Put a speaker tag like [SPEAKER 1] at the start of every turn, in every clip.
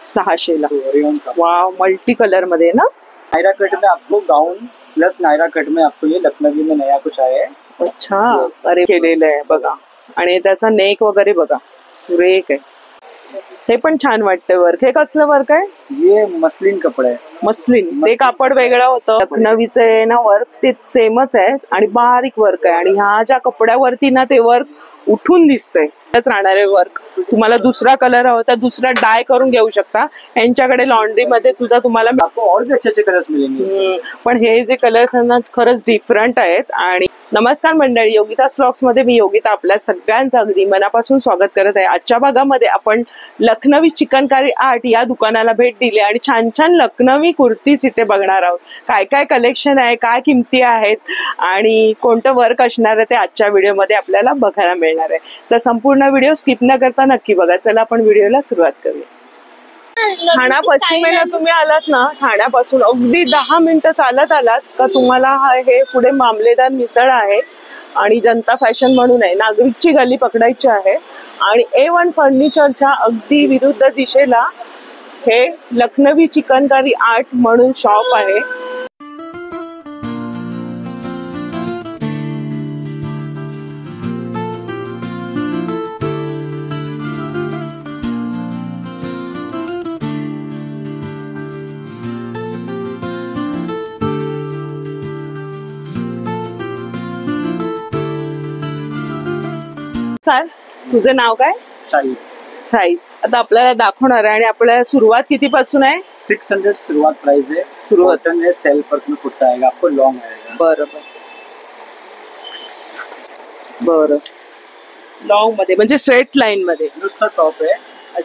[SPEAKER 1] 600 ला।
[SPEAKER 2] रेयन का
[SPEAKER 1] wow, multi colour मध्ये ना।
[SPEAKER 2] नायरा कट में आपको गाउन प्लस नायरा कट में आपको ये लखनवी में नया कुछ आया है।
[SPEAKER 1] अच्छा, अरे केलेलं आहे बघा। आणि त्याचा नेक वगैरे बघा, सुरेख आहे। हे पण छान वाटतंय वर्क। हे कसलं वर्क आहे?
[SPEAKER 2] ये मसलिन कपड़ा है।
[SPEAKER 1] मसलिन, ते कापड वेगळं होतं। लखनवीचं आहे ना वर्क, ते सेमच आहे आणि बारीक वर्क आहे। आणि ह्या ज्या कपड्यावरती ना ते वर्क उठून दिसतंय, त्याच राहणारे वर्क। तुम्हाला दुसरा कलर हवा तर दुसरा डाय करून घेऊ शकता। यांच्याकडे लॉन्ड्री मध्ये सुद्धा तुम्हाला
[SPEAKER 2] आपको और भी अच्छे कलर्स मिलेंगे।
[SPEAKER 1] पण हे जे कलर्स आहेत ना खरंच डिफरंट आहेत। आणि नमस्कार मंडळी, योगिता व्लॉग्स मध्ये मी योगिता आपल्या सगळ्यांचं अगदी मनापासून स्वागत करत आहे। आजच्या भागामध्ये आपण लखनवी चिकनकारी आर्ट या दुकानाला भेट दिली आणि छान छान लखनवी कुर्तीज इथे बघणार आहोत। काय काय कलेक्शन आहे, काय किमती आहेत आणि कोणतं वर्क असणार आहे ते आजच्या व्हिडिओमध्ये आपल्याला बघायला मिळणार आहे। तर संपूर्ण व्हिडिओ स्किप न करता नक्की बघा। चला आपण व्हिडिओला सुरुवात करूया। ठाणा पश्चिमेला तुम्ही आलात ना, ठाण्यापासून अगदी 10 मिनिटं चालत आलात का तुम्हाला हे पुढे मामलेदार मिसळ आहे आणि जनता फॅशन म्हणून आहे, नागरिकची गली पकडायची आहे। आणि A1 फर्निचरच्या अगदी विरुद्ध दिशेला हे लखनवी चिकनकारी आर्ट म्हणून शॉप आहे। सर, तुझं नाव काय?
[SPEAKER 2] शाहिद।
[SPEAKER 1] शाहिद, आता आपल्याला दाखवणार आहे। आणि आपल्याला सुरुवात किती पासून आहे?
[SPEAKER 2] 600 शुरुआत प्राइस है।
[SPEAKER 1] सुरुवात
[SPEAKER 2] है, सेल्फ वर्क में कुर्ता आएगा आपको, लॉन्ग आएगा।
[SPEAKER 1] बरोबर बरं, लॉन्ग मध्ये म्हणजे स्ट्रेट लाईन मध्ये।
[SPEAKER 2] नुसता टॉप है,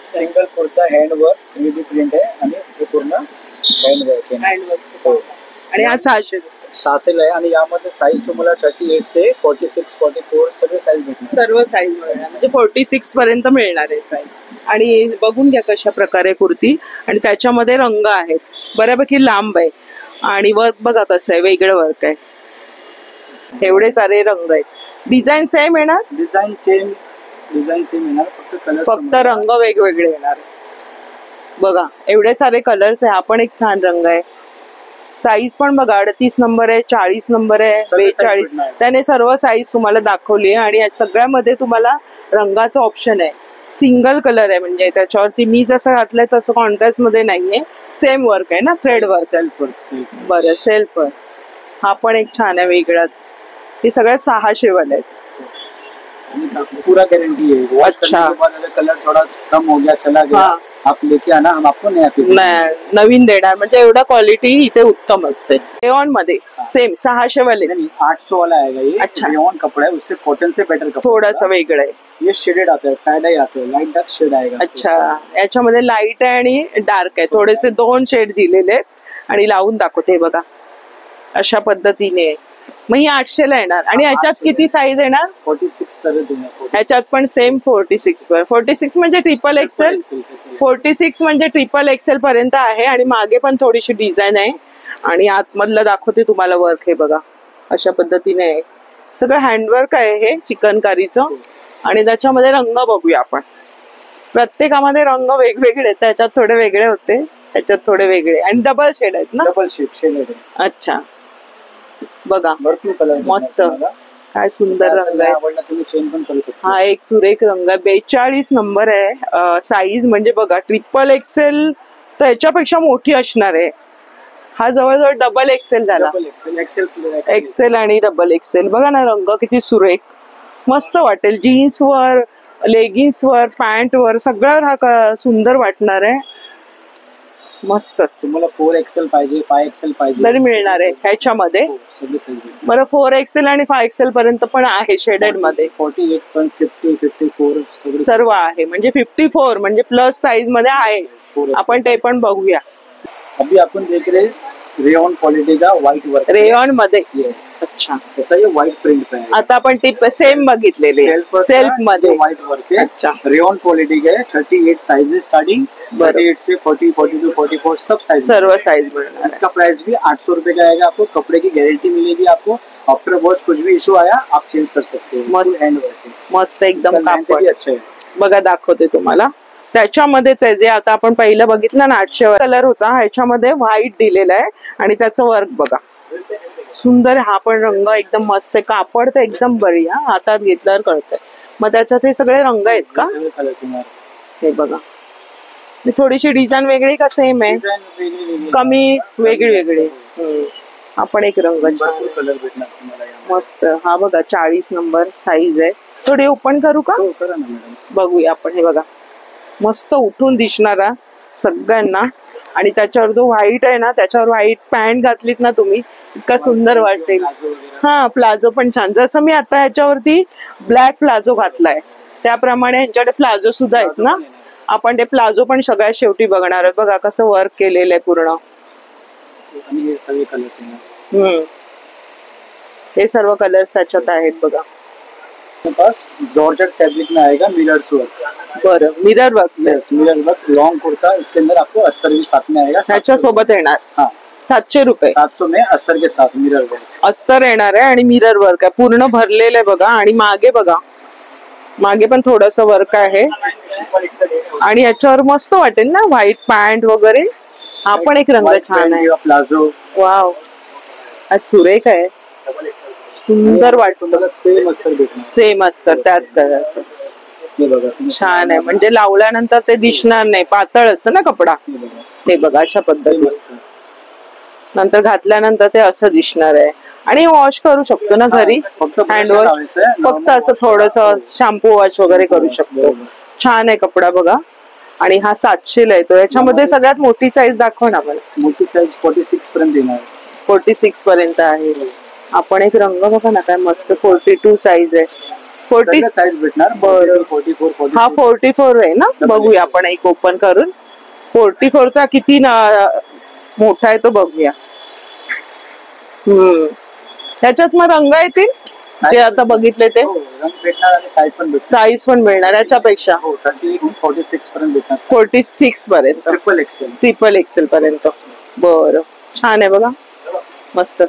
[SPEAKER 2] single kurta, hand work, 3D print है आणि हे पूर्ण हैंड वर्क आहे।
[SPEAKER 1] हँड वर्क आणि हा 600
[SPEAKER 2] 600 आहे। आणि यामध्ये साईज तुम्हाला 38 से 46, 44 सगळे साईज भेटणार।
[SPEAKER 1] सर्व साईज म्हणजे 46 पर्यंत मिळणार आहे साईज। आणि बघून घ्या कशा प्रकारे कुर्ती, आणि त्याच्यामध्ये रंग आहेत, बऱ्यापैकी लांब आहे। आणि वर्क बघा कसं आहे, वेगळं वर्क आहे, एवढे सारे रंग आहेत। डिझाईन सेम येणार?
[SPEAKER 2] डिझाईन सेम येणार,
[SPEAKER 1] फक्त रंग वेगवेगळे येणार। बघा एवढे सारे कलर्स आहे। हा पण एक छान रंग आहे। साईज पण बघा 38 नंबर आहे, 40 नंबर आहे, 42, त्याने सर्व साईज तुम्हाला दाखवली आहे। आणि सगळ्यामध्ये तुम्हाला रंगाचं ऑप्शन आहे। सिंगल कलर आहे, म्हणजे त्याच्यावरती मी जसं घातलंय तसं कॉन्ट्रास्ट मध्ये नाहीये, सेम वर्क आहे ना, थ्रेड वर्क,
[SPEAKER 2] सेल्फ वर्क।
[SPEAKER 1] बरं, सेल्फ वर्क। हा पण एक छान आहे, वेगळाच। हे सगळ्या 600 वाले आहेत।
[SPEAKER 2] पूरा गारंटी है। वॉश करने के बाद अगर कलर थोड़ा कम हो गया, चला गया, आप लेके आना, हम आपको नया पीस
[SPEAKER 1] नवीन देणार। म्हणजे एवढा क्वालिटी इथे उत्तम असते। रेयॉन मध्ये सेम 600 वाले,
[SPEAKER 2] 800 वाला आएगा ये।
[SPEAKER 1] अच्छा,
[SPEAKER 2] रेयॉन कपड़ा है, उससे कॉटन से बेटर कपड़ा,
[SPEAKER 1] थोड़ा सा वेगळं आहे।
[SPEAKER 2] ये शेडेड आता है, टाई आता है, लाइट डार्क शेड आएगा।
[SPEAKER 1] अच्छा, याच्यामध्ये लाईट आहे आणि डार्क आहे, थोडेसे 2 शेड दिलेले आहेत। आणि लावून दाखवते बघा, अशा पद्धतीने। मग ही 800 ला येणार। आणि याच्यात किती साईज येणार?
[SPEAKER 2] 46
[SPEAKER 1] ह्याच्यात पण सेम 46 वर। 46 म्हणजे ट्रिपल एक्सेल, 46 म्हणजे ट्रिपल एक्सेल पर्यंत आहे। आणि मागे पण थोडीशी डिझाईन आहे। आणि आतमधलं दाखवते तुम्हाला वर्क, हे बघा अशा पद्धतीने आहे। सगळं हँडवर्क आहे हे चिकनकारीचं। आणि त्याच्यामध्ये रंग बघूया आपण, प्रत्येकामध्ये रंग वेगवेगळे आहेत। त्याच्यात थोडे वेगळे होते, त्याच्यात थोडे वेगळे, आणि डबल शेड आहेत ना?
[SPEAKER 2] Double shade. अच्छा,
[SPEAKER 1] बघा
[SPEAKER 2] भरपूर कलर,
[SPEAKER 1] मस्त, काय सुंदर रंग आहे।
[SPEAKER 2] तुम्ही चेंज पण करू शकता।
[SPEAKER 1] हा एक सुरेख रंग आहे, 42 नंबर आहे साईज। म्हणजे बघा ट्रिपल एक्सेल तर याच्यापेक्षा मोठी असणार आहे। हा जवळजवळ डबल एक्सेल झाला, एक्सेल आणि डबल एक्सेल। बघा ना रंग किती सुरेख, मस्त वाटेल जीन्स वर, लेगिन्स वर, पॅन्ट वर, सगळ्यावर हा सुंदर वाटणार आहे। मस्तच।
[SPEAKER 2] तुम्हाला 4XL पाहिजे, 5XL पाहिजे
[SPEAKER 1] तरी मिळणार आहे ह्याच्यामध्ये। बरं, 4XL आणि 5XL पर्यंत पण आहे शेडेड मध्ये।
[SPEAKER 2] 48 पण 50, 54
[SPEAKER 1] सर्व आहे, म्हणजे 54 म्हणजे प्लस साइज मध्ये आहे। आपण ते पण बघूया।
[SPEAKER 2] अभी आपण देख रहे रेयॉन क्वालिटी का व्हाइट वर्क,
[SPEAKER 1] रेयॉन मध्ये।
[SPEAKER 2] अच्छा, तसा ये व्हाइट प्रिंट पे है।
[SPEAKER 1] आता आपण टिप सेम बघितलेले, सेल्फ मध्ये
[SPEAKER 2] व्हाइट वर्क है।
[SPEAKER 1] अच्छा,
[SPEAKER 2] रेयॉन क्वालिटी का है। 38 साइज है स्टार्टिंग, 38 से 40, 42, 44 सब साइज,
[SPEAKER 1] सर्व साइज मिळणार।
[SPEAKER 2] इसका प्राइस भी 800 रुपए का आएगा। आपको कपड़े की गारंटी मिलेगी। आपको आफ्टर वॉश कुछ भी इशू आया आप चेंज कर सकते हो।
[SPEAKER 1] मस्त
[SPEAKER 2] हैंड वर्क है,
[SPEAKER 1] मस्त एकदम कापड
[SPEAKER 2] भी अच्छा है।
[SPEAKER 1] बघा दाखवते तुम्हाला, त्याच्यामध्येच आहे जे आता आपण पहिलं बघितलं ना 800 कलर होता, ह्याच्यामध्ये व्हाईट दिलेला आहे आणि त्याचं वर्क बघा सुंदर. हा पण रंग एकदम मस्त आहे, कापड तर एकदम बरी. हातात घेतल्यावर कळतंय. मग त्याच्यात हे सगळे रंग आहेत का? हे बघा, थोडीशी डिझाईन वेगळी का सेम आहे? कमी वेगळी वेगळी. आपण एक रंग
[SPEAKER 2] कलर भेटणार तुम्हाला
[SPEAKER 1] मस्त. हा बघा 40 नंबर साईज आहे. थोडी ओपन करू का? बघूया आपण. हे बघा मस्त उठून दिसणारा सगळ्यांना. आणि त्याच्यावर जो व्हाईट आहे ना, त्याच्यावर व्हाईट पॅन्ट घातलीत ना तुम्ही, इतका सुंदर वाटेल. हा प्लाझो पण छान. जसं मी आता ह्याच्यावरती ब्लॅक प्लाझो घातलाय त्याप्रमाणे ह्यांच्याकडे प्लाझो सुद्धा आहेत ना. आपण ते प्लाझो पण सगळ्यात शेवटी बघणार आहोत. बघा कसं वर्क केलेलं आहे पूर्ण. हे सर्व कलर्स त्याच्यात आहेत बघा.
[SPEAKER 2] जॉर्जेट फैब्रिक में आएगा मिरर वर्क.
[SPEAKER 1] बरं, mirror work.
[SPEAKER 2] Mirror work long kurta, इसके अंदर आपको अस्तर भी साथ में आएगा.
[SPEAKER 1] त्याच्या सोबत येणार.
[SPEAKER 2] हाँ
[SPEAKER 1] 700 रुपये.
[SPEAKER 2] 700 में अस्तर के साथ मिरर वर्क.
[SPEAKER 1] अस्तर येणार आहे आणि मिरर वर्क आहे. पूर्ण भरलेलं आहे बघा. आणि मागे बघा, मागे पण थोडस वर्क आहे. आणि याच्यावर मस्त वाटेल ना व्हाईट पॅन्ट वगैरे. हा पण एक रंग छान आहे.
[SPEAKER 2] प्लाझो.
[SPEAKER 1] वाव, आज सुरेख आहे, सुंदर वाटतं.
[SPEAKER 2] सेम अस्तर भेटणार.
[SPEAKER 1] सेम अस्तर त्याच कलरचं. छान आहे. म्हणजे लावल्यानंतर ते दिसणार नाही, पातळ असतं ना कपडा. हे बघा अशा पद्धतीने नंतर घातल्यानंतर ते असं दिसणार आहे. आणि वॉश करू शकतो ना घरी, हँड वॉश. फक्त असं थोडस शॅम्पू वॉश वगैरे करू शकतो. छान आहे कपडा बघा. आणि हा 700 ला येतो. याच्यामध्ये सगळ्यात मोठी साईज दाखव ना मला.
[SPEAKER 2] मोठी साईज 46 पर्यंत येणार.
[SPEAKER 1] 46 पर्यंत आहे. आपण एक रंग बघा ना काय मस्त. 42 साईज आहे. 40
[SPEAKER 2] साईज भेटणार.
[SPEAKER 1] बरं,
[SPEAKER 2] 44
[SPEAKER 1] हा 44 आहे ना. बघूया आपण एक ओपन करून. 44 चा किती मोठा आहे तो बघूया. त्याच्यात मग रंग येतील जे आता बघितले ते.
[SPEAKER 2] भेटणार आणि
[SPEAKER 1] साईज पण मिळणार याच्यापेक्षा.
[SPEAKER 2] 46 पर्यंत भेटणार.
[SPEAKER 1] 46 पर्यंत. ट्रिपल एक्सेल पर्यंत. बरं, छान आहे बघा, मस्त.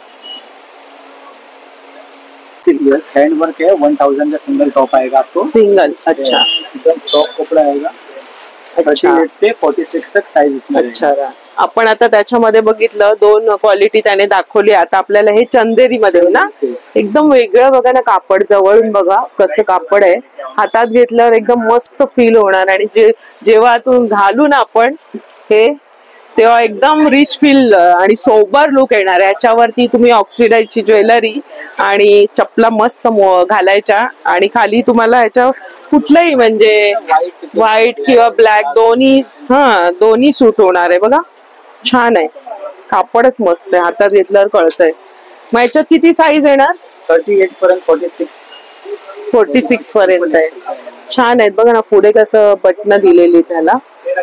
[SPEAKER 2] हैंड वर्क है. 1000 का सिंगल टॉप आएगा आपको.
[SPEAKER 1] सिंगल. अच्छा,
[SPEAKER 2] एकदम सॉफ्ट कपड़ा आएगा. 38 से 46 तक साइज इसमें.
[SPEAKER 1] अच्छा. आपण आता त्याच्यामध्ये बघितलं 2 क्वालिटी त्याने दाखवली. आता आपल्याला हे चंदेरी मध्ये ना एकदम वेगळं बघा ना. कापड जवळून बघा कसं कापड आहे. हातात घेतल्यावर एकदम मस्त फील होणार. आणि जेव्हा आतून घालू ना आपण हे, तेव्हा एकदम रिच फील आणि सोबर लुक येणार. याच्यावरती तुम्ही ऑक्सिडाइजची ज्वेलरी आणि चपला मस्त घालायच्या. आणि खाली तुम्हाला ह्याच्या कुठलंही म्हणजे व्हाईट किंवा ब्लॅक दोन्ही सूट होणार आहे बघा. छान आहे, कापडच मस्त आहे. हातात घेतल्यावर कळतंय. मग याच्यात किती साईज येणार?
[SPEAKER 2] 38 पर्यंत
[SPEAKER 1] 46 पर्यंत आहे. छान आहेत बघा ना. पुढे कसं बटन दिलेली त्याला.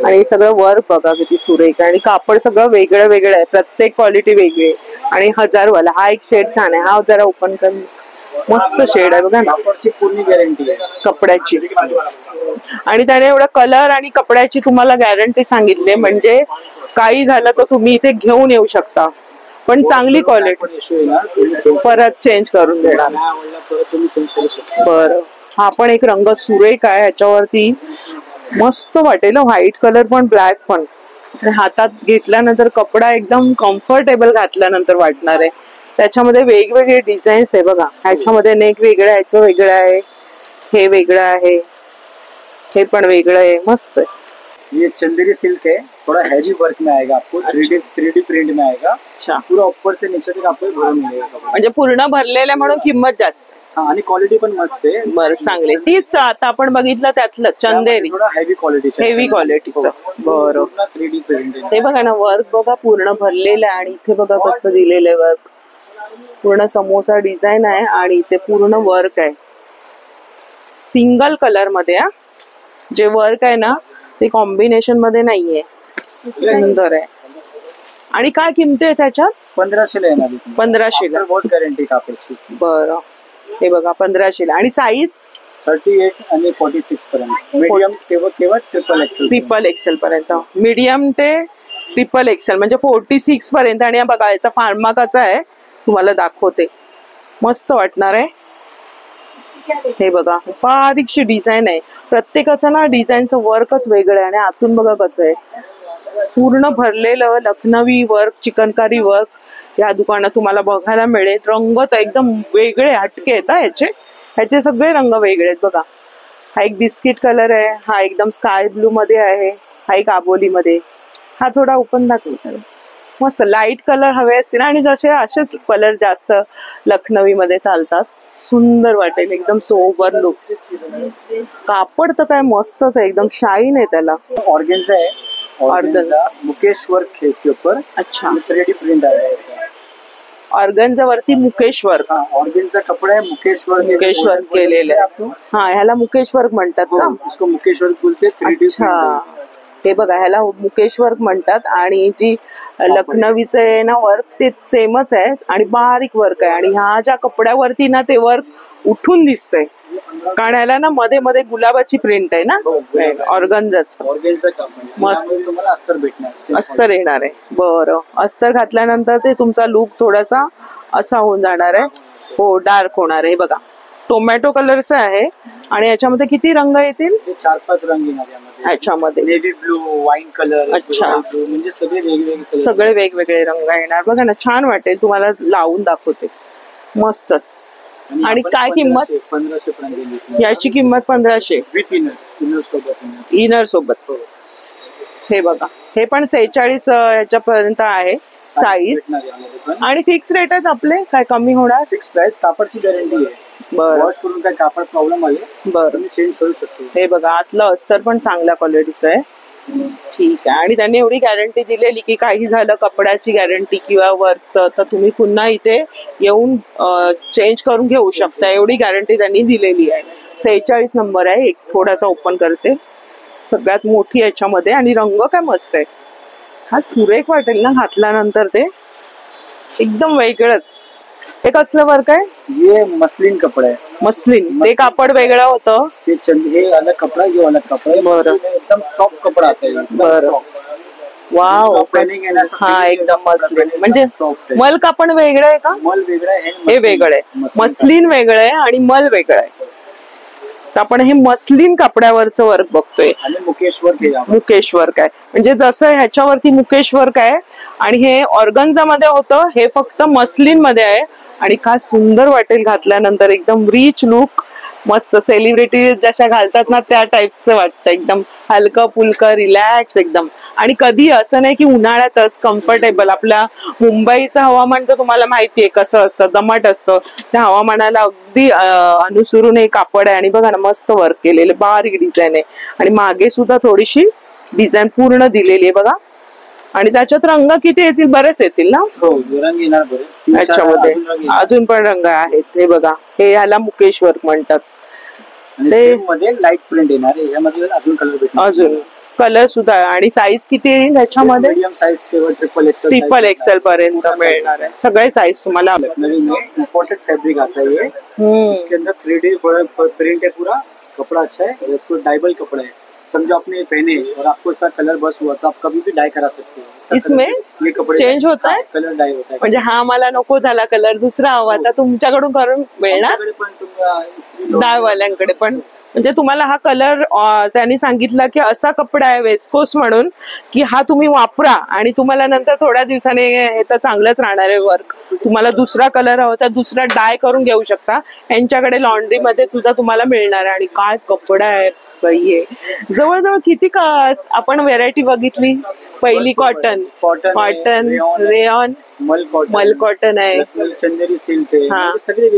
[SPEAKER 1] आणि सगळं वर्क बघा किती सुरेख. आणि कापड सगळं वेगळं वेगळं आहे. प्रत्येक क्वालिटी वेगळी आहे. आणि 1000 वाला हा एक शेड छान आहे. हा जरा ओपन कर. मस्त शेड आहे बघा ना.
[SPEAKER 2] पूर्ण गॅरंटी आहे
[SPEAKER 1] कपड्याची. आणि त्याने एवढा कलर आणि कपड्याची तुम्हाला गॅरंटी सांगितली. म्हणजे काही झालं तर तुम्ही इथे घेऊन येऊ शकता. पण चांगली क्वालिटी परत चेंज करून देणार. बरं, हा पण एक रंग सुरेख आहे. ह्याच्यावरती मस्त वाटेल. व्हाईट कलर पण ब्लॅक पण. हातात घेतल्यानंतर कपडा एकदम कम्फर्टेबल घातल्यानंतर वाटणार आहे. त्याच्यामध्ये वेगवेगळे डिझाईन्स आहे बघा. ह्याच्यामध्ये नेक वेगळं, ह्याचं वेगळं आहे, हे वेगळं आहे, हे पण वेगळं आहे. मस्त आहे.
[SPEAKER 2] ये चंदेरी सिल्क है. थोड़ा हैवी वर्क में आएगा आपको. 3D प्रिंट में आएगा.
[SPEAKER 1] अच्छा.
[SPEAKER 2] पूरा ऊपर से नीचे तक आपको भरून मिलेगा.
[SPEAKER 1] म्हणजे पूर्ण भरलेलं म्हणून किंमत जास्त.
[SPEAKER 2] आणि क्वालिटी पण मस्त आहे.
[SPEAKER 1] बरं, चांगले. तीच आता आपण बघितलं त्यातलं चंदेरी.
[SPEAKER 2] थोडा हेवी क्वालिटीचं.
[SPEAKER 1] बरं.
[SPEAKER 2] 3D print.
[SPEAKER 1] हे बघा ना, वर्क बघा पूर्ण भरलेलं आहे. आणि इथे बघा कसं दिलेलं आहे वर्क. पूर्ण समोसा डिझाईन आहे आणि इथे पूर्ण वर्क आहे. सिंगल कलर मध्ये. जे वर्क आहे ना ते कॉम्बिनेशन मध्ये नाहीये. सुंदर आहे. आणि काय किमती आहे त्याच्यात?
[SPEAKER 2] 1500 ला येणार.
[SPEAKER 1] 1500 ला.
[SPEAKER 2] बहुत गॅरंटी कापडची.
[SPEAKER 1] बरं, हे बघा 1500 ला. आणि साईज
[SPEAKER 2] 38 आणि 46 पर्यंत. मीडियम केवळ ट्रिपल एक्सेल पर्यंत.
[SPEAKER 1] मीडियम ते ट्रिपल एक्सेल म्हणजे 46 पर्यंत. आणि बघा याचा फार्मा कसा आहे तुम्हाला दाखवते. मस्त वाटणार आहे. हे बघा बारीकशी डिझाईन आहे, प्रत्येकाचं ना डिझाईनचं वर्कच वेगळं आहे. आणि आतून बघा कसं आहे, पूर्ण भरलेलं लखनवी वर्क, चिकनकारी वर्क या दुकानात तुम्हाला बघायला मिळेल. रंग तर एकदम वेगळे हटके आहेत ह्याचे सगळे रंग वेगळे आहेत बघा. हा एक बिस्किट कलर आहे, हा एकदम स्काय ब्लू मध्ये आहे, हा एक आबोली मध्ये, हा थोडा ओपन दाखवतो. मस्त लाईट कलर हवे असतील आणि जसे असेच कलर जास्त लखनवी मध्ये चालतात. सुंदर वाटेल, एकदम सोबर लुक. कापड तर काय मस्तच आहे, एकदम शाईन आहे त्याला.
[SPEAKER 2] ऑर्गेन्झा है, ऑर्गेन्झा मुकेश वर्क है इसके ऊपर.
[SPEAKER 1] अच्छा,
[SPEAKER 2] 3D प्रिंट आया है ऐसा.
[SPEAKER 1] ऑर्गेन्झा वरती मुकेश वर्क.
[SPEAKER 2] ऑर्गेन्झा कपड़ा है, मुकेश वर्क
[SPEAKER 1] केलेलं आहे. हा, ह्याला मुकेश वर्क म्हणतात का?
[SPEAKER 2] इसको मुकेश वर्क बोलते हैं. 3D
[SPEAKER 1] अच्छा, हे बघा ह्याला मुकेश वर्क म्हणतात. आणि जी लखनवीचं आहे ना वर्क ते सेमच आहे आणि बारीक वर्क आहे. आणि ह्या ज्या कपड्यावरती ना ते वर्क उठून दिसतंय, कारण ह्याला ना मध्ये मध्ये गुलाबाची प्रिंट आहे ना ऑर्गन्झाचं. मस्त
[SPEAKER 2] तुम्हाला अस्तर भेटणार,
[SPEAKER 1] अस्तर येणार आहे. बरं, अस्तर घातल्यानंतर ते तुमचा लुक थोडासा असा होऊन जाणार आहे. हो, डार्क होणार आहे. बघा टोमॅटो कलरचं आहे आणि याच्यामध्ये किती रंग येतील?
[SPEAKER 2] 4-5 रंग येणार
[SPEAKER 1] ह्याच्यामध्ये.
[SPEAKER 2] Navy blue, wine colour.
[SPEAKER 1] अच्छा,
[SPEAKER 2] म्हणजे
[SPEAKER 1] सगळे वेगवेगळे रंग येणार. बघा ना, छान वाटेल. तुम्हाला लावून दाखवते, मस्तच. आणि काय किंमत?
[SPEAKER 2] 1500 पर्यंत.
[SPEAKER 1] याची किंमत 1500
[SPEAKER 2] विथ इनर सोबत.
[SPEAKER 1] इनर सोबत. हे बघा, हे पण 46 ह्याच्यापर्यंत आहे साईज. आणि फिक्स रेट आहेत आपले, काय कमी होणार?
[SPEAKER 2] Fix price. कापडची गॅरंटी आहे.
[SPEAKER 1] बरं,
[SPEAKER 2] वॉश करून काय कापड प्रॉब्लेम आले
[SPEAKER 1] बरं
[SPEAKER 2] तुम्ही चेंज करू शकतो.
[SPEAKER 1] हे बघा, आतलं अस्तर पण चांगल्या क्वालिटीचं आहे. ठीक आहे. आणि त्यांनी एवढी गॅरंटी दिलेली की काही झालं कपड्याची गॅरंटी किंवा वर्कचं तर तुम्ही पुन्हा इथे येऊन चेंज करून घेऊ शकता, एवढी गॅरंटी त्यांनी दिलेली आहे. 46 नंबर आहे. एक थोडासा ओपन करते, सगळ्यात मोठी याच्यामध्ये. आणि रंग काय मस्त आहे, हा सुरेख वाटेल ना घातल्यानंतर, ते एकदम वेगळंच. हे कसलं वर्क आहे?
[SPEAKER 2] ये मसलिन कपड़ा है.
[SPEAKER 1] मसलिन, ते कापड वेगळं होतं.
[SPEAKER 2] हे अलग कपड़ा, ये अलग कपड़ा.
[SPEAKER 1] बरं,
[SPEAKER 2] एकदम सॉफ्ट कपड़ा आता है.
[SPEAKER 1] बरं, वाव. हा, एकदम मसलिन म्हणजे मल कापड वेगळं आहे का?
[SPEAKER 2] मल वेगळं आहे,
[SPEAKER 1] हे वेगळं आहे. मसलिन वेगळं आहे आणि मल वेगळं आहे. तर आपण हे मसलिन कपड्यावरचं वर्क बघतोय.
[SPEAKER 2] आणि मुकेश वर्क आहे.
[SPEAKER 1] मुकेश वर्क आहे म्हणजे जसं ह्याच्यावरती मुकेश वर्क आहे आणि हे ऑर्गन्झा मध्ये होतं, हे फक्त मसलिन मध्ये आहे. आणि काय सुंदर वाटेल घातल्यानंतर, एकदम रिच लुक. मस्त सेलिब्रिटी जशा घालतात ना त्या टाईपचं वाटतं, एकदम हलकं फुलकं रिलॅक्स एकदम. आणि कधी असं नाही की उन्हाळ्यातच कम्फर्टेबल. आपल्या मुंबईचं हवामान तर तुम्हाला माहितीये कसं असतं, दमट असतं. त्या हवामानाला अगदी अनुसरून हे कापड आहे. आणि बघा ना, मस्त वर्क केलेलं, बारीक डिझाईन आहे. आणि मागे सुद्धा थोडीशी डिझाईन पूर्ण दिलेली आहे बघा. आणि त्याच्यात रंग किती येतील? बरेच येतील ना?
[SPEAKER 2] हो, रंग येणार बरे.
[SPEAKER 1] त्याच्यामध्ये अजून पण रंग आहेत. हे बघा, हे ह्याला मुकेश वर्क म्हणतात.
[SPEAKER 2] ते मध्ये लाईट प्रिंट येणार आहे, यामध्ये अजून कलर भेटणार.
[SPEAKER 1] अजून कलर सुद्धा. आणि साईज किती येईल त्याच्यामध्ये?
[SPEAKER 2] मीडियम साइज केवळ
[SPEAKER 1] ट्रिपल एक्सेल पर्यंत मिळणार आहे. सगळे साईज तुम्हाला.
[SPEAKER 2] नवीन इंपोर्टेड फैब्रिक आता है ये. इसके अंदर 3D प्रिंट है पूरा. कपड़ा अच्छा है, इसको डाइबल कपड़ा है. समझो आपने पहने और आपको इसका कलर बस हुआ तो आप कभी भी डाई करा सकते हो.
[SPEAKER 1] इसमें
[SPEAKER 2] ये कपड़े
[SPEAKER 1] चेंज होता है,
[SPEAKER 2] कलर डाई होता है.
[SPEAKER 1] म्हणजे हा मला नको झाला कलर, दुसरा हवा, तर तुमच्याकडून करून मिळणार? डायवाल्यांकडे पण. म्हणजे तुम्हाला हा कलर त्यांनी सांगितलं की असा कपडा आहे वेस्कोस म्हणून, की हा तुम्ही वापरा आणि तुम्हाला नंतर थोड्या दिवसाने हे तर चांगलंच राहणार आहे वर्क. तुम्हाला दुसरा कलर हवा तर दुसरा डाय करून घेऊ शकता. यांच्याकडे लॉन्ड्री मध्ये सुद्धा तुम्हाला मिळणार आहे. आणि काय कपडा आहे, सही आहे. जवळजवळ किती आपण व्हेरायटी बघितली. पहिली कॉटन, रेयॉन, मल कॉटन आहे,
[SPEAKER 2] चंदेरी सिल्क आहे. सगळे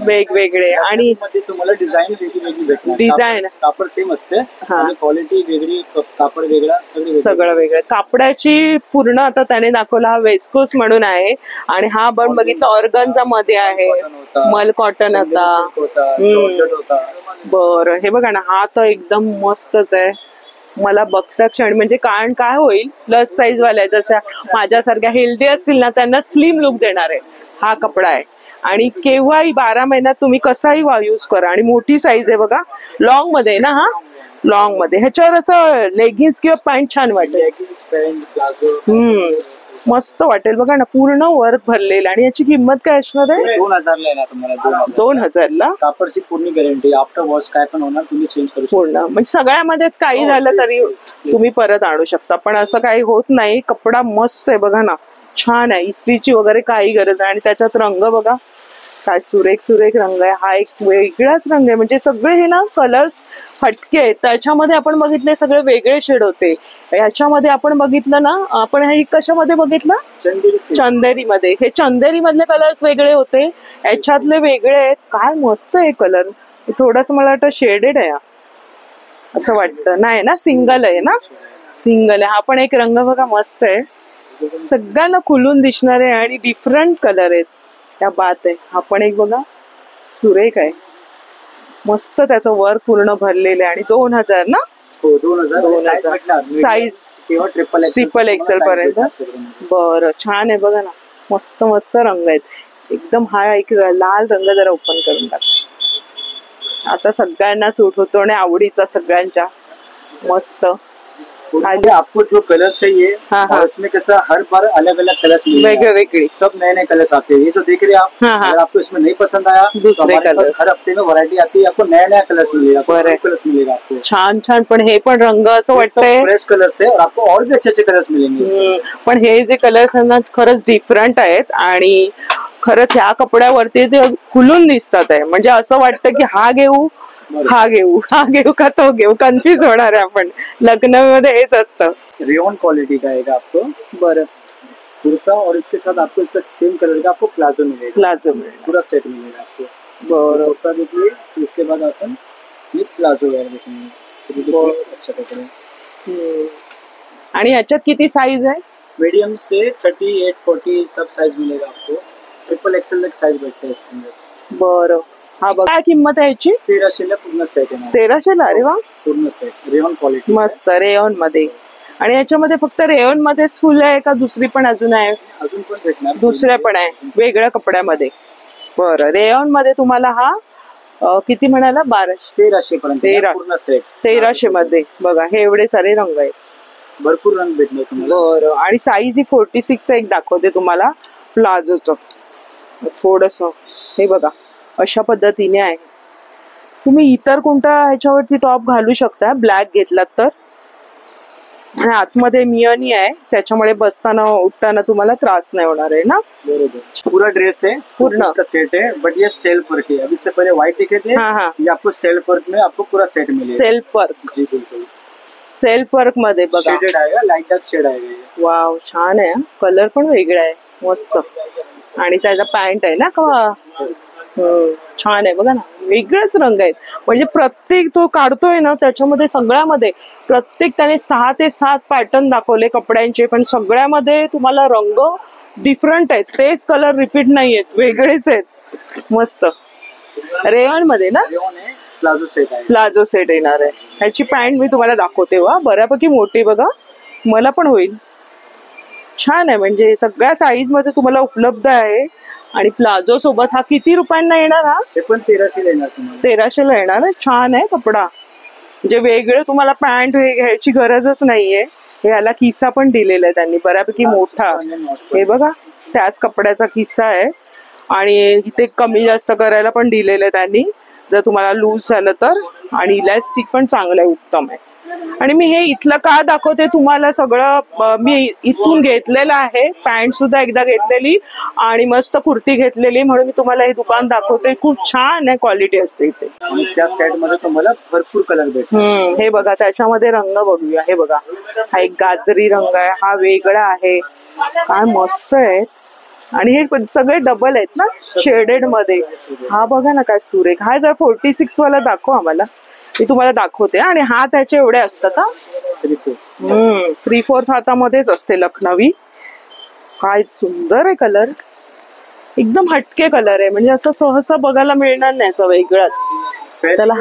[SPEAKER 1] वेगवेगळे. आणि
[SPEAKER 2] तुम्हाला डिझाईन वेगळी भेटणार.
[SPEAKER 1] डिझाईन
[SPEAKER 2] कापड सेम असते, क्वालिटी वेगळी, कापड वेगळा,
[SPEAKER 1] सगळं वेगळं. कापडाची पूर्ण आता त्याने दाखवला हा वेस्कोस म्हणून आहे. आणि हा पण बघितलं ऑर्गन्झा मध्ये आहे, मल कॉटन आता. बरं, हे बघा ना, हा तर एकदम मस्तच आहे. मला बघता क्षण म्हणजे काय होईल, प्लस साईज वाल्या जशा माझ्यासारख्या हेल्दी असतील ना त्यांना स्लिम लुक देणार आहे हा कपडा आहे. आणि केव्हाही 12 महिन्यात तुम्ही कसाही यूज करा. आणि मोठी साईज आहे बघा, लॉंग मध्ये ना, हा लॉंग मध्ये. ह्याच्यावर असं लेगिन्स किंवा पॅन्ट छान वाटेल. मस्त वाटेल बघा ना, पूर्ण वर्क भरलेलं. आणि याची किंमत काय असणार आहे?
[SPEAKER 2] 2000 ला येणार तुम्हाला.
[SPEAKER 1] 2000 ला.
[SPEAKER 2] कापडची पूर्ण गॅरंटी, आफ्टर वॉश काय पण होणार तुम्ही चेंज करू शकता
[SPEAKER 1] पूर्ण. म्हणजे सगळ्यामध्येच काही झालं तरी तुम्ही परत आणू शकता, पण असं काही होत नाही. कपडा मस्त आहे बघा ना, छान आहे. इस्त्रीची वगैरे काही गरज आहे. आणि त्याच्यात रंग बघा काय सुरेख सुरेख रंग आहे. हा एक वेगळाच रंग आहे. म्हणजे सगळे हे ना कलर्स हटके आहेत. त्याच्यामध्ये आपण बघितले सगळे वेगळे शेड होते. याच्यामध्ये आपण बघितलं ना, आपण हे कशामध्ये बघितलं? चंदेरी मध्ये. हे चंदेरी मधले कलर्स वेगळे होते, याच्यातले वेगळे आहेत. काय मस्त आहे कलर. थोडस मला वाटतं शेडेड आहे असं वाटतं. नाही ना, सिंगल आहे ना, सिंगल आहे. हा पण एक रंग बघा मस्त आहे, सगळ्यांना खुलून दिसणारे आणि डिफरंट कलर आहेत. त्या बात आहे. हा पण एक बघा सुरेख आहे, मस्त त्याचं वर्क पूर्ण भरलेलं आहे. आणि 2000 ना?
[SPEAKER 2] हो 2000
[SPEAKER 1] साईज ट्रिपल एक्सेल पर्यंत. बरं, छान आहे बघा ना, मस्त मस्त रंग आहेत एकदम. हा एक लाल रंग जरा ओपन करून टाक. आता सगळ्यांना सूट होतो आणि आवडीचा सगळ्यांच्या. मस्त.
[SPEAKER 2] आपको जो कलर चाहिए और उसमें कैसा हर बार अलग अलग कलर्स
[SPEAKER 1] वेगळे
[SPEAKER 2] सब नए नए कलर्स आते हैं. ये तो देख रहे हैं आप. अगर आपको इसमें नहीं पसंद आया
[SPEAKER 1] दूसरे कलर,
[SPEAKER 2] हर हफ्ते में वैरायटी आती है. आपको नया नया कलर्स मिलेगा, कलर्स मिलेगा आपको.
[SPEAKER 1] छान छान. पण हे पण रंग असं वाटतंय
[SPEAKER 2] फ्रेश कलर्स है और आपको और भी अच्छे अच्छे कलर्स मिलेंगे.
[SPEAKER 1] पण हे जे कलर्स आहेत ना खरंच डिफरंट आहेत आणि खरंच ह्या कपड्यावरती ते खुलून दिसतात आहे. म्हणजे असं वाटतं की हा घेऊ का तो घेऊ, कन्फ्युज होणार आहे आपण. लग्नामध्ये हेच असतं.
[SPEAKER 2] रेयन क्वालिटी का आएगा आपको.
[SPEAKER 1] बरं.
[SPEAKER 2] कुर्ता और इसके साथ आपको इसका सेम कलर का आपको प्लाजो मिलेगा. पूरा सेट मिलेगा आपको.
[SPEAKER 1] बरं.
[SPEAKER 2] कुर्ता देखिए, इसके बाद अपन ये प्लाजो वेयर देखेंगे. अच्छा कपड़ा.
[SPEAKER 1] आणि याच्यात किती साइज आहे?
[SPEAKER 2] मीडियम से 38, 40 सब साइज मिलेगा आपको. ट्रिपल एक्सेल तक साइज बैठता है इसके अंदर.
[SPEAKER 1] बरं. हा बघा, काय किंमत आहे याची?
[SPEAKER 2] 1300 ला पूर्ण सेट आहे.
[SPEAKER 1] 1300 ला? अरे वा,
[SPEAKER 2] पूर्ण सेट रेयन क्वालिटी.
[SPEAKER 1] मस्त रेयन मध्ये. आणि याच्यामध्ये फक्त रेयन मध्येच फुल आहे का दुसरी पण अजून आहे?
[SPEAKER 2] अजून पण भेटणार,
[SPEAKER 1] दुसऱ्या पण आहे वेगळ्या कपड्यामध्ये. बरं. रेयन मध्ये तुम्हाला हा किती म्हणाला?
[SPEAKER 2] 1300 पर्यंत पूर्ण सेट.
[SPEAKER 1] 1300 मध्ये बघा, हे एवढे सारे रंग आहेत,
[SPEAKER 2] भरपूर रंग भेटणार तुम्हाला.
[SPEAKER 1] बरं. आणि साईज ही 46 एक दाखवते तुम्हाला प्लाझोचं. थोडस हे बघा अशा पद्धतीने आहे. तुम्ही इतर कोणत्या ह्याच्यावरती टॉप घालू शकता ब्लॅक घेतलात तर. आणि आतमध्ये मियानी आहे, त्याच्यामुळे बसताना उठताना तुम्हाला त्रास नाही होणार आहे ना.
[SPEAKER 2] बरोबर. पूरा ड्रेस है, पूर्ण इसका सेट है. बट ये सेल्फ वर्क है. अभी से पहले व्हाइट दिखे थे, ये आपको सेल्फ वर्क में आपको पूरा सेट मिलेगा.
[SPEAKER 1] Self work.
[SPEAKER 2] जी बिल्कुल.
[SPEAKER 1] सेल्फ वर्क मध्ये बघा,
[SPEAKER 2] शेडेड आएगा, लाइट डार्क शेड आएगा.
[SPEAKER 1] वाव, छान आहे. कलर पण वेगळा आहे, मस्त. आणि त्याचा पॅन्ट आहे ना का, छान आहे बघा ना, वेगळेच रंग आहेत. म्हणजे प्रत्येक तो काढतोय ना त्याच्यामध्ये सगळ्यामध्ये प्रत्येक त्याने 6 ते 7 पॅटर्न दाखवले कपड्यांचे, पण सगळ्यामध्ये तुम्हाला रंग डिफरंट आहेत. तेच कलर रिपीट नाहीयेत, वेगळेच आहेत. मस्त. रेयन मध्ये ना प्लाझो सेट येणार आहे. ह्याची पॅन्ट मी तुम्हाला दाखवते. वा, बऱ्यापैकी मोठी बघा, मला पण होईल. छान आहे. म्हणजे सगळ्या साईज मध्ये तुम्हाला उपलब्ध आहे. आणि प्लाझो सोबत हा किती रुपयांना येणार? हा
[SPEAKER 2] ते पण 1300 ला येणार तुम्हाला.
[SPEAKER 1] 1300 ला येणार आहे. छान आहे कपडा. म्हणजे वेगळं तुम्हाला पॅन्ट घ्यायची गरजच नाहीये. ह्याला किस्सा पण दिलेला आहे त्यांनी बऱ्यापैकी मोठा. हे बघा, त्याच कपड्याचा किस्सा आहे. आणि इथे कमी जास्त करायला पण दिलेलं आहे त्यांनी, जर तुम्हाला लूज झालं तर. आणि इलास्टिक पण चांगलं आहे, उत्तम आहे. आणि मी हे इथलं का दाखवते तुम्हाला, सगळं मी इथून घेतलेलं आहे. पॅन्ट सुद्धा एकदा घेतलेली आणि मस्त कुर्ती घेतलेली, म्हणून मी तुम्हाला हे दुकान दाखवते. खूप छान आहे, क्वालिटी असते इथे.
[SPEAKER 2] आणि त्या सेट मध्ये तुम्हाला भरपूर कलर भेटतील.
[SPEAKER 1] हे बघा, त्याच्यामध्ये रंग बघूया. हे बघा, हा एक गाजरी रंग आहे, हा वेगळा आहे. काय मस्त आहे. आणि हे सगळे डबल आहेत ना, शेडेड मध्ये. हा बघा ना काय सुरेख. हा जर 46 वाला दाखव आम्हाला, मी तुम्हाला दाखवते. आणि हात त्याचे एवढे असतात. 3/4 हातामध्येच असते लखनवी. काय सुंदर आहे कलर, एकदम हटके कलर आहे. म्हणजे असं सहसा बघायला मिळणार नाही, असं वेगळाच त्याला.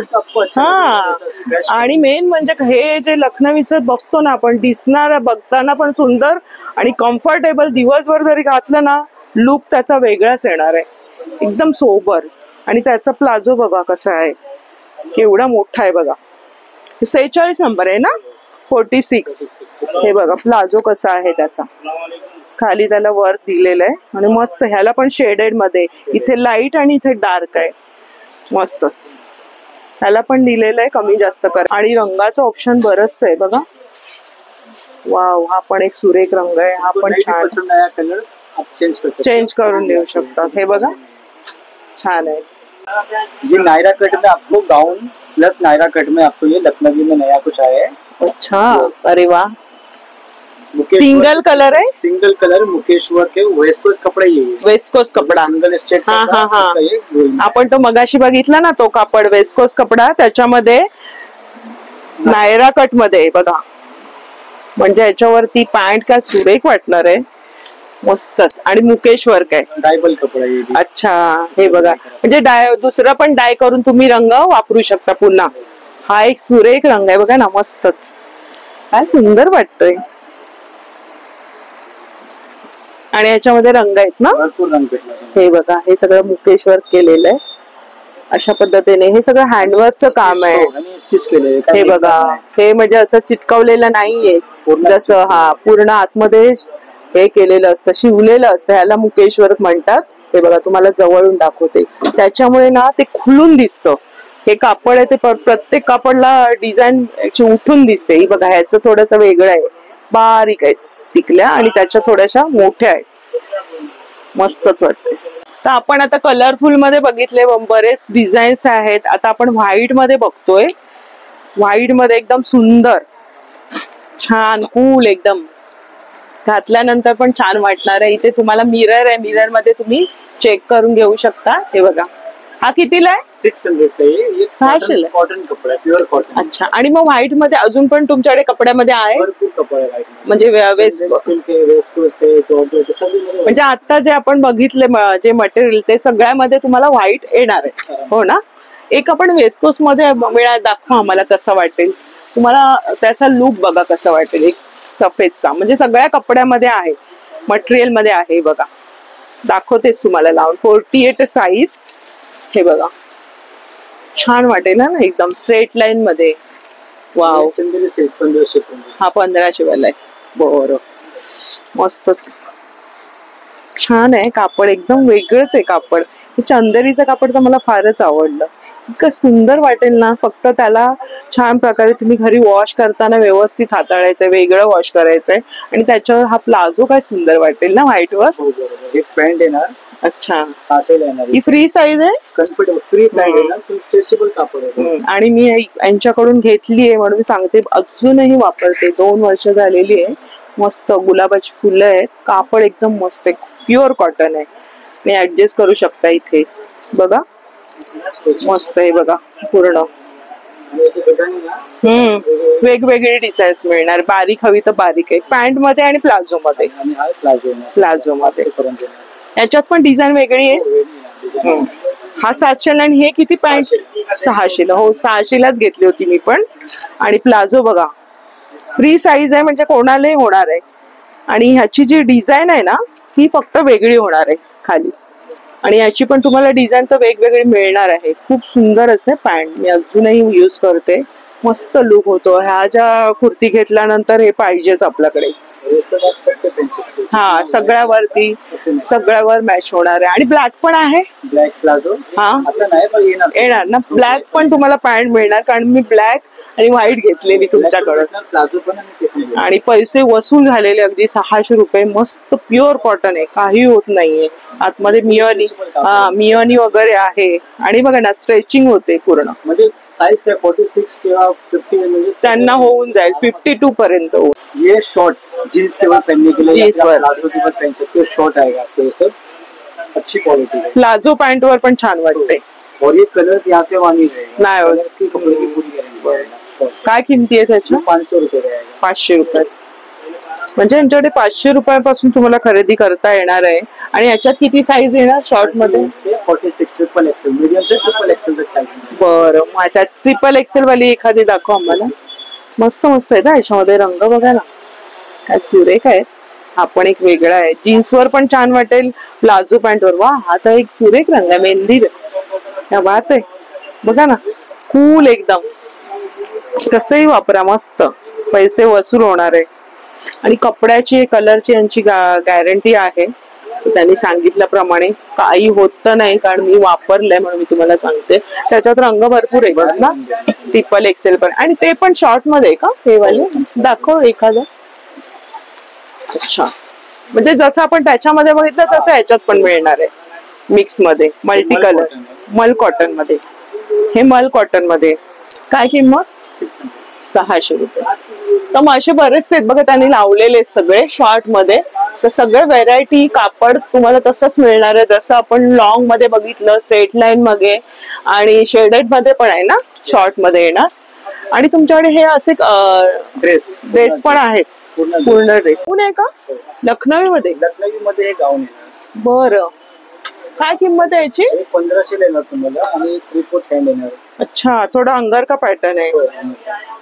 [SPEAKER 1] आणि मेन म्हणजे हे जे लखनवीचं बघतो ना आपण, दिसणार बघताना पण सुंदर आणि कम्फर्टेबल. दिवसभर जरी घातलं ना, लुक त्याचा वेगळाच येणार आहे, एकदम सोबर. आणि त्याचा प्लाझो बघा कसा आहे, केवढा मोठा आहे बघा. 46 नंबर आहे ना, 46. हे बघा प्लाझो कसा आहे त्याचा, खाली त्याला वर्क दिलेलं आहे आणि मस्त. ह्याला पण शेडेड मध्ये, इथे लाईट आणि इथे डार्क आहे. मस्तच. ह्याला पण दिलेलं आहे कमी जास्त कर. आणि रंगाचं ऑप्शन बरंच आहे बघा. वाव, हा पण एक सुरेख रंग आहे. हा पण छान.
[SPEAKER 2] कलर आप
[SPEAKER 1] चेंज करून देऊ शकता. हे बघा छान आहे.
[SPEAKER 2] ये नायरा कट में आपको गाउन प्लस नायरा कट में आपको ये लखनवी में नया कुछ आया है.
[SPEAKER 1] अच्छा, अरे वाह. सिंगल कलर है.
[SPEAKER 2] सिंगल कलर मुकेश्वर के वेस्कोस कपड़ा. ये
[SPEAKER 1] वेस्कोस कपड़ा
[SPEAKER 2] सिंगल स्टेट.
[SPEAKER 1] हा हा हा. आपण तो मगाशी बघितला ना तो कापड वेस्कोस कपडा, त्याच्यामध्ये नायरा कट मध्ये बघा. म्हणजे याच्यावरती पॅन्ट काय सुरेख वाटणार आहे. मस्तच. आणि मुकेश वर्क आहे.
[SPEAKER 2] डायबल कपडा ये.
[SPEAKER 1] अच्छा, हे बघा. म्हणजे दुसरं पण डाय करून तुम्ही रंग वापरू शकता पुन्हा. हा एक सुरेख रंग आहे बघा ना. मस्तच. काय सुंदर वाटतोय. आणि याच्यामध्ये रंग आहेत ना. हे बघा, हे सगळं मुकेश वर्क केलेलं आहे अशा पद्धतीने. हे सगळं हँडवर्कचं काम आहे. हे बघा, हे म्हणजे असं चिटकवलेलं नाहीये जसं. हा, पूर्ण आतमध्ये हे केलेलं असतं, शिवलेलं असतं. ह्याला मुकेश वर्क म्हणतात. हे बघा, तुम्हाला जवळून दाखवते. त्याच्यामुळे ना ते खुलून दिसतं. हे कापड आहे ते प्रत्येक कापडला डिझाईन उठून दिसते. ही बघा, ह्याचं थोडस वेगळं आहे. बारीक आहे टिकल्या आणि त्याच्या थोड्याशा मोठ्या आहेत. मस्तच वाटते. तर आपण आता कलरफुल मध्ये बघितले बरेच डिझाईन्स आहेत. आता आपण व्हाईट मध्ये बघतोय. व्हाईट मध्ये एकदम सुंदर छान कूल एकदम घातल्यानंतर पण छान वाटणार आहे. इथे तुम्हाला मिरर आहे. मिरर मध्ये तुम्ही चेक करून घेऊ शकता. हे बघा, हा कितीला आहे.
[SPEAKER 2] 600 का. ये
[SPEAKER 1] 600
[SPEAKER 2] कॉटन कपडा आहे, प्युअर कॉटन.
[SPEAKER 1] अच्छा. आणि मग व्हाईट मध्ये अजून पण तुमच्याकडे कपड्यामध्ये आहे.
[SPEAKER 2] भरपूर कपडा आहे
[SPEAKER 1] म्हणजे म्हणजे आता जे आपण बघितले जे मटेरियल ते सगळ्यामध्ये तुम्हाला व्हाईट येणार आहे. हो ना. एक आपण वेस्कोस मध्ये दाखवा आम्हाला कसं वाटेल. तुम्हाला त्याचा लुक बघा कसा वाटेल. एक सफेदचा म्हणजे सगळ्या कपड्यामध्ये आहे, मटेरियल मध्ये आहे. बघा, दाखवतेच तुम्हाला लावून. 48 साईज. हे बघा, छान वाटेल ना एकदम स्ट्रेट लाईन मध्ये. वाव.
[SPEAKER 2] 1500.
[SPEAKER 1] हा 1500 वाला आहे. बरं, मस्तच छान आहे. कापड एकदम वेगळंच आहे कापड. चंदेरीचं कापड तर मला फारच आवडलं. इतकं सुंदर वाटेल ना. फक्त त्याला छान प्रकारे तुम्ही घरी वॉश करताना व्यवस्थित हाताळायचंय, वेगळं वॉश करायचंय. आणि त्याच्यावर हा प्लाझो काय सुंदर वाटेल ना व्हाईट वर.
[SPEAKER 2] एक पॅन्ट येणार.
[SPEAKER 1] अच्छा,
[SPEAKER 2] 600 येणार.
[SPEAKER 1] ही फ्री साईज आहे.
[SPEAKER 2] कम्फर्टेबल फ्री साईज आहे ना. स्ट्रेचेबल कापड आहे.
[SPEAKER 1] आणि मी यांच्याकडून घेतली आहे म्हणून मी सांगते. अजूनही वापरते. 2 वर्ष झालेली आहे. मस्त गुलाबाची फुलं आहेत. कापड एकदम मस्त आहे. प्युअर कॉटन आहे. आणि ऍडजस्ट करू शकता इथे. बघा, मस्त आहे बघा पूर्ण. वेगवेगळे डिझाईन्स मिळणार. बारीक हवी तर बारीक आहे. पॅन्ट मध्ये आणि प्लाझो मध्ये. प्लाझो मध्ये याच्यात पण डिझाईन वेगळी आहे. हा 700 आणि हे किती पॅन्ट. 600. हो, 600लाच घेतली होती मी पण. आणि प्लाझो बघा, फ्री साईज आहे म्हणजे कोणालाही होणार आहे. आणि ह्याची जी डिझाईन आहे ना ती फक्त वेगळी होणार आहे खाली. आणि याची पण तुम्हाला डिझाईन तर वेगवेगळी मिळणार आहे. खूप सुंदर असते पॅन्ट. मी अजूनही यूज करते. मस्त लुक होतो. ह्या ज्या कुर्ती घेतल्यानंतर हे पाहिजेच आपल्याकडे. हा, सगळ्यावर मॅच होणार आहे. आणि ब्लॅक पण आहे.
[SPEAKER 2] Black palazzo.
[SPEAKER 1] हा, येणार ना. ब्लॅक पण तुम्हाला पॅन्ट मिळणार. कारण मी ब्लॅक आणि व्हाईट घेतलेली तुमच्याकडून. आणि पैसे वसूल झालेले अगदी. 600 रुपये. मस्त प्युअर कॉटन आहे. काही होत नाहीये. आतमध्ये मियोनी वगैरे आहे. आणि बघा ना स्ट्रेचिंग होते पूर्ण.
[SPEAKER 2] म्हणजे साईज 46 किंवा 50 म्हणजे
[SPEAKER 1] त्यांना होऊन जाईल 52 पर्यंत.
[SPEAKER 2] ये शॉर्ट जीन्स के बाद पहनने के लिए, प्लाजो के बाद पहन सकते हो. शॉर्ट आएगा आपको. ये सब अच्छी क्वालिटी है.
[SPEAKER 1] प्लाझो पॅन्ट वर पण छान वाटते.
[SPEAKER 2] और ये कलर्स यहाँ से वहाँ नहीं रहेगा.
[SPEAKER 1] नाही,
[SPEAKER 2] इसकी कपड़े की पूरी गारंटी.
[SPEAKER 1] काय किमती आहे त्याची.
[SPEAKER 2] 500 रुपये रहेगा.
[SPEAKER 1] 500 रुपये. म्हणजे यांच्याकडे 500 रुपयापासून तुम्हाला खरेदी करता येणार आहे. आणि याच्यात किती साईज येणार शॉर्ट मध्ये.
[SPEAKER 2] 46 ट्रिपल एक्सेल, मीडियम से ट्रिपल एक्सेल तक साईज.
[SPEAKER 1] बरं, मग त्यात ट्रिपल एक्सेल वाली एखादी दाखव आम्हाला. मस्त मस्त आहे ना याच्यामध्ये रंग. बघा ना काय सुरेख आहे. हा पण एक वेगळा आहे. जीन्सवर पण छान वाटेल. प्लाझो पॅन्टवर. वा, हा तर एक सुरेख रंग आहे. मेहंदी. क्या बात आहे. बघा ना, कूल एकदम. कसंही वापरा. मस्त पैसे वसूल होणार आहे. आणि कपड्याची कलरची यांची गॅरंटी आहे. त्यांनी सांगितल्याप्रमाणे काही होत तर नाही, कारण मी वापरलंय म्हणून मी तुम्हाला सांगते. त्याच्यात रंग भरपूर आहे ना, ट्रिपल एक्सेल पण. आणि ते पण शॉर्ट मध्ये का हे वाले? दाखव एखादं. अच्छा, म्हणजे जसं आपण त्याच्यामध्ये बघितलं तसं ह्याच्यात पण मिळणार आहे मिक्स मध्ये, मल्टी कलर. मल कॉटन मध्ये, हे मल कॉटन मध्ये. काय किंमत? 600 रुपये. तर मग असे बरेचसे आहेत बघा त्यांनी लावलेले सगळे शॉर्ट मध्ये. तर सगळे व्हेरायटी कापड तुम्हाला तसंच मिळणार आहे जसं आपण लॉंग मध्ये बघितलं, स्ट्रेट लाईन मध्ये आणि शेडेड मध्ये पण आहे ना, शॉर्ट मध्ये येणार. आणि तुमच्याकडे हे असे ड्रेस पण आहेत, पूर्ण ड्रेस. पूर्ण आहे का? लखनवी मध्ये?
[SPEAKER 2] लखनवी मध्ये गाऊन येणार.
[SPEAKER 1] बरं, काय किंमत आहे याची?
[SPEAKER 2] 1500 येणार तुम्हाला आणि 3/4 हँड येणार.
[SPEAKER 1] अच्छा, थोडा अंगारका पॅटर्न आहे.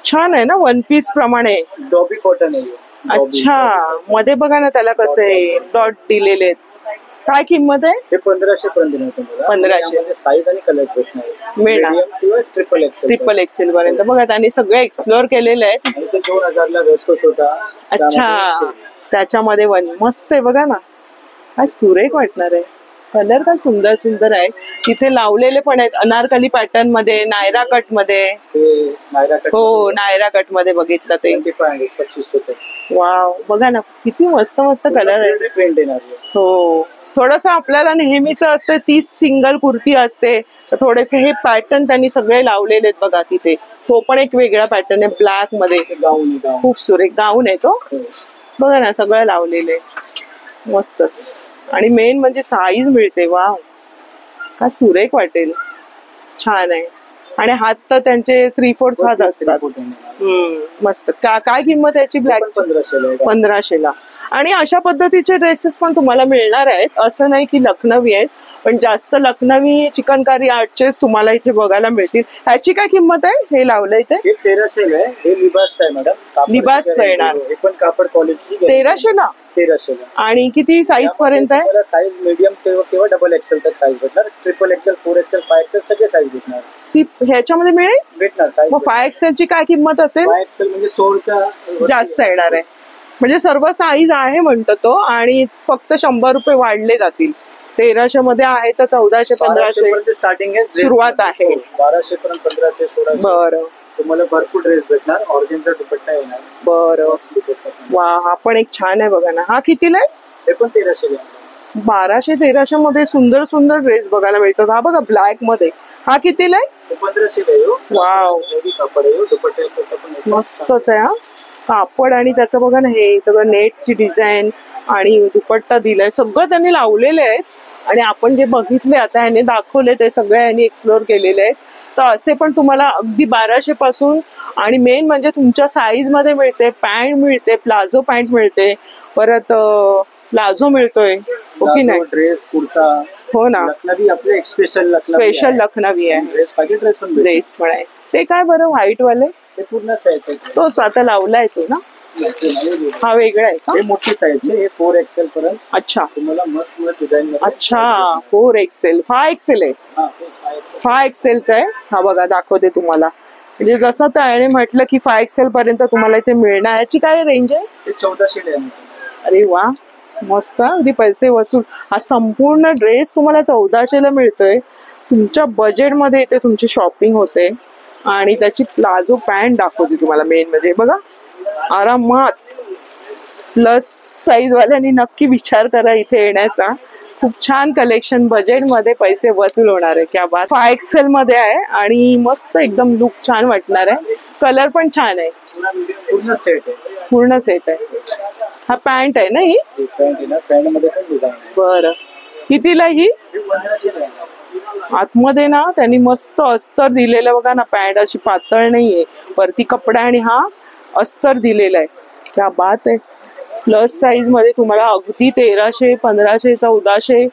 [SPEAKER 1] छान आहे ना, वन पीस प्रमाणे.
[SPEAKER 2] डॉबी कॉटन आहे.
[SPEAKER 1] अच्छा, मध्ये बघा ना त्याला कसं आहे डॉट दिलेले आहेत. काय किंमत आहे?
[SPEAKER 2] हे 1500 पर्यंत येणार तुम्हाला.
[SPEAKER 1] 1500.
[SPEAKER 2] साईज आणि कलर्स भेटणार.
[SPEAKER 1] मिळणार ट्रिपल एक्सेल पर्यंत. बघा त्यांनी सगळे एक्सप्लोर केलेले आहेत.
[SPEAKER 2] 2000 ला वेस्कोस होता.
[SPEAKER 1] अच्छा, त्याच्यामध्ये वन मस्त आहे बघा ना, काय सुरेख वाटणार आहे. कलर काय सुंदर सुंदर आहे. तिथे लावलेले पण आहेत अनारकली पॅटर्न मध्ये, नायरा कट मध्ये. हो, नायरा कट मध्ये बघितलं ते.
[SPEAKER 2] 25 रुपये.
[SPEAKER 1] वाव, बघा ना किती मस्त मस्त कलर आहे.
[SPEAKER 2] प्रिंट येणार.
[SPEAKER 1] हो, थोडस आपल्याला नेहमीच असते 30 सिंगल कुर्ती असते, तर थोडेसे हे पॅटर्न त्यांनी सगळे लावलेले आहेत बघा तिथे. तो पण एक वेगळा पॅटर्न आहे ब्लॅक मध्ये.
[SPEAKER 2] गाऊन
[SPEAKER 1] खूप सुरेख गाऊन आहे तो. बघा ना सगळं लावलेले, मस्तच. आणि मेन म्हणजे साईज मिळते. वाव, काय सुरेख वाटेल. छान आहे. आणि हात तर त्यांचे 3/4 हात असतात. मस्त. काय किंमत याची ब्लॅक? 1500 ला. आणि अशा पद्धतीचे ड्रेसेस पण तुम्हाला मिळणार आहेत. असं नाही की लखनवी आहेत, पण जास्त लखनवी चिकनकारी आर्टचेच तुम्हाला इथे बघायला मिळतील. ह्याची काय किंमत आहे? हे लावलंय ते
[SPEAKER 2] 1300 आहे. हे लिबासचं आहे मॅडम.
[SPEAKER 1] लिबासचं येणार.
[SPEAKER 2] हे पण कापड क्वालिटी.
[SPEAKER 1] 1300 ला.
[SPEAKER 2] 1300 ला.
[SPEAKER 1] आणि किती साईज पर्यंत आहे?
[SPEAKER 2] साईज मीडियम किंवा डबल एक्सेल तक साईज भेटणार. ट्रिपल एक्सेल, 4 एक्सेल, 5 एक्सेल सगळे साईज भेटणार.
[SPEAKER 1] ती ह्याच्यामध्ये मिळेल?
[SPEAKER 2] भेटणार साईज.
[SPEAKER 1] मग 5 एक्सेल ची काय किंमत असेल?
[SPEAKER 2] 5 एक्सेल म्हणजे 100
[SPEAKER 1] जास्त येणार आहे. म्हणजे सर्व साईज आहे म्हणतो तो. आणि फक्त 100 रुपये वाढले जातील. 1300 मध्ये आहे तर 1400-1500
[SPEAKER 2] स्टार्टिंग आहे,
[SPEAKER 1] सुरुवात आहे.
[SPEAKER 2] 1200 पर्यंत 1500 1600.
[SPEAKER 1] बरं,
[SPEAKER 2] तुम्हाला भरपूर ड्रेस भेटणार. ऑर्गेन्झा दुपट्टा येणार.
[SPEAKER 1] बरं. वा, हा पण एक छान आहे बघा ना. हा कितीला आहे?
[SPEAKER 2] हे पण 1300.
[SPEAKER 1] 1200-1300 मध्ये सुंदर सुंदर ड्रेस बघायला मिळतात. हा बघा ब्लॅक मध्ये. हा कितीला आहे?
[SPEAKER 2] 1500.
[SPEAKER 1] वाव,
[SPEAKER 2] कापड आहे. दुपट्टा
[SPEAKER 1] मस्तच आहे. हा कापड आणि त्याचं बघा ना, हे सगळं नेटची डिझाईन आणि दुपट्टा दिलाय. सगळं त्यांनी लावलेले आहेत. आणि आपण जे बघितले आता ह्याने दाखवले ते सगळे यांनी एक्सप्लोर केलेले आहेत. तर असे पण तुम्हाला अगदी 1200 पासून. आणि मेन म्हणजे तुमच्या साईज मध्ये मिळते. पॅन्ट मिळते, प्लाझो पॅन्ट मिळते, परत प्लाझो मिळतोय. हो की नाही?
[SPEAKER 2] ड्रेस, कुर्ता.
[SPEAKER 1] हो ना,
[SPEAKER 2] लखनवी आपले स्पेशल
[SPEAKER 1] लखनवी आहे.
[SPEAKER 2] ड्रेस
[SPEAKER 1] पण आहे. ते काय बरं व्हाईट वाले?
[SPEAKER 2] ते पूर्ण साईज आहे.
[SPEAKER 1] तोच आता लावलाय तो ना. हा वेगळा आहे का?
[SPEAKER 2] हे मोठी साईज आहे. हे 4 एक्सेल पर्यंत.
[SPEAKER 1] अच्छा,
[SPEAKER 2] तुम्हाला मस्त डिझाईन.
[SPEAKER 1] अच्छा, 4 एक्सेल. 5 एक्सेल आहे. 5 एक्सेलचा आहे. हा बघा दाखवते तुम्हाला. म्हणजे जसं त्याने म्हटलं की 5 एक्सेल पर्यंत तुम्हाला इथे मिळणार. याची काय रेंज आहे?
[SPEAKER 2] 1400 आहे.
[SPEAKER 1] अरे वा, मस्त. अगदी पैसे वसूल. हा संपूर्ण ड्रेस तुम्हाला 1400 ला मिळतोय. तुमच्या बजेटमध्ये इथे तुमची शॉपिंग होते. आणि त्याची प्लाझो पॅन्ट दाखवते तुम्हाला. मेन म्हणजे बघा, आरामात. प्लस साईज वाल्यांनी नक्की विचार करा इथे येण्याचा. खूप छान कलेक्शन, बजेटमध्ये पैसे वसूल होणार आहे. क्या बात. 5 एक्सेल मध्ये आहे आणि मस्त एकदम लुक छान वाटणार आहे. कलर पण छान आहे.
[SPEAKER 2] पूर्ण सेट आहे.
[SPEAKER 1] पूर्ण सेट आहे. हा पॅन्ट आहे ना ही?
[SPEAKER 2] पॅन्ट मध्ये पण डिझाईन आहे.
[SPEAKER 1] बरं, कितीला ही?
[SPEAKER 2] 1500.
[SPEAKER 1] आतमध्ये ना त्यांनी मस्त अस्तर दिलेलं बघा ना. पॅन्ट अशी पातळ नाहीये. वरती कपडा आणि हा अस्तर दिलेला आहे. क्या बात आहे. प्लस साईज मध्ये तुम्हाला अगदी 1300, 1500, 1400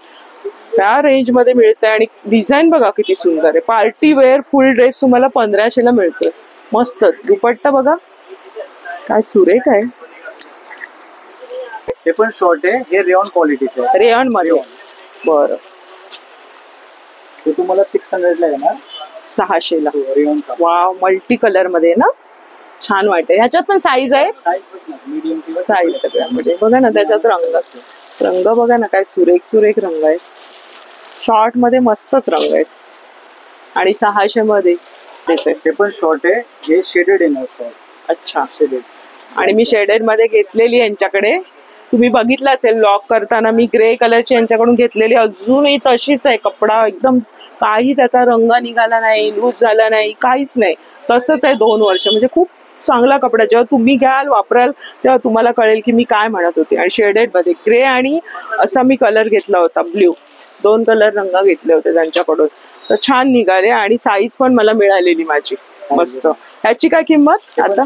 [SPEAKER 1] त्या रेंज मध्ये मिळते. आणि डिझाईन बघा किती सुंदर आहे. पार्टी वेअर फुल ड्रेस तुम्हाला 1500 ला मिळतोय. मस्तच. दुपट्टा बघा काय सुरेख आहे.
[SPEAKER 2] हे पण शॉर्ट आहे. हे रेयॉन क्वालिटीचे आहे.
[SPEAKER 1] रेयॉन मध्ये. बरं,
[SPEAKER 2] ते तुम्हाला 600 ला येणार.
[SPEAKER 1] 600 ला.
[SPEAKER 2] रेयॉन.
[SPEAKER 1] वाव, मल्टी कलर मध्ये ना. छान वाटते. ह्याच्यात पण साईज आहे, साईज सगळ्यामध्ये बघा ना. त्याच्यात रंग बघा ना, काय सुरेख सुरेख रंग आहे. शॉर्ट मध्ये मस्तच रंग आहेत आणि 600 मध्ये
[SPEAKER 2] ते पण शॉर्ट आहे. हे शेडेड आहे.
[SPEAKER 1] अच्छा, शेडेड. आणि मी शेडेड मध्ये घेतलेली यांच्याकडे, तुम्ही बघितलं असेल लॉक करताना, मी ग्रे कलरची यांच्याकडून घेतलेली. अजूनही तशीच आहे. कपडा एकदम काही त्याचा रंग निघाला नाही, लूज झाला नाही, काहीच नाही, तसंच आहे 2 वर्ष. म्हणजे खूप चांगला कपडा. जेव्हा तुम्ही घ्याल, वापराल, तेव्हा तुम्हाला कळेल की मी काय म्हणत होते. आणि शेडेड मध्ये ग्रे आणि असा मी कलर घेतला होता ब्ल्यू, 2 कलर रंग घेतले होते त्यांच्याकडून. तर छान निघाले आणि साईज पण मला मिळालेली माझी मस्त. ह्याची काय किंमत आता?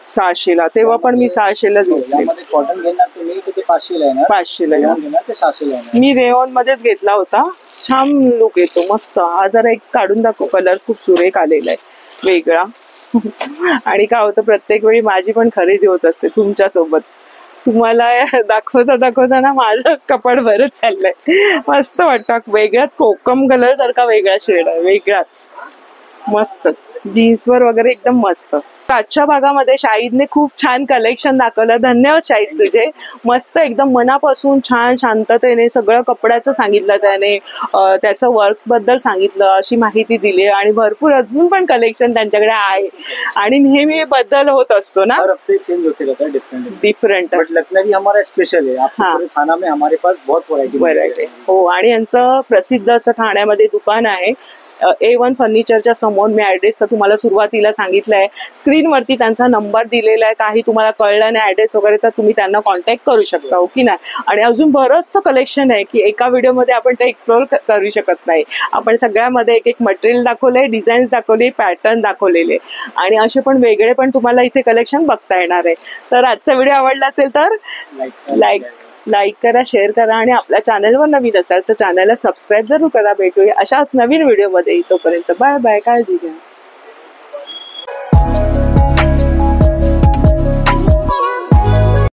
[SPEAKER 1] 600ला. तेव्हा पण मी 600ला घेतली.
[SPEAKER 2] कॉटन घेणार तुम्ही ते 500ला आहे.
[SPEAKER 1] मी रेयॉन मध्येच घेतला होता. छान लुक येतो, मस्त. हा जरा एक काढून दाखव, कलर खूप सुरेख आलेला आहे, वेगळा. आणि काय होतं, प्रत्येक वेळी माझी पण खरेदी होत असते तुमच्या सोबत. तुम्हाला दाखवता ना माझं कपाट भरत चाललंय. मस्त वाटतं, वेगळाच कोकम कलर सारखा वेगळा शेड आहे, वेगळाच मस्तच. जीन्सवर वगैरे एकदम मस्त. आजच्या भागामध्ये शाहिदने खूप छान कलेक्शन दाखवलं. धन्यवाद शाहिद तुझे. मस्त एकदम मनापासून छान शांततेने सगळं कपड्याचं सांगितलं त्याने, त्याचं वर्क बद्दल सांगितलं, अशी माहिती दिली. आणि भरपूर अजून पण कलेक्शन त्यांच्याकडे आहे आणि नेहमी बदल होत असतो ना,
[SPEAKER 2] चेंज होते रहता है,
[SPEAKER 1] डिफरंट.
[SPEAKER 2] बट लखनवी हमारा स्पेशल है. पूरे थाना में हमारे पास बहुत व्हरायटी.
[SPEAKER 1] हो, आणि यांचं प्रसिद्ध असं ठाण्यामध्ये दुकान आहे, A1 फर्निचरच्या समोर. मी ऍड्रेस तुम्हाला सुरुवातीला सांगितलंय, स्क्रीनवरती त्यांचा नंबर दिलेला आहे. काही तुम्हाला कळलं नाही ऍड्रेस वगैरे, तर तुम्ही त्यांना कॉन्टॅक्ट करू शकता, हो की नाही. आणि अजून बरंचसं कलेक्शन आहे की एका व्हिडिओमध्ये आपण ते एक्सप्लोर करू शकत नाही. आपण सगळ्यामध्ये एक एक मटेरियल दाखवलंय, डिझाईन्स दाखवले, पॅटर्न दाखवलेले, आणि असे पण वेगळे पण तुम्हाला इथे कलेक्शन बघता येणार आहे. तर आजचा व्हिडिओ आवडला असेल तर लाईक करा, शेअर करा, आणि आपल्या चॅनलवर नवीन असाल तर चॅनलला सबस्क्राईब जरूर करा. भेटूया अशाच नवीन व्हिडिओमध्ये. तोपर्यंत बाय बाय, काळजी घ्या.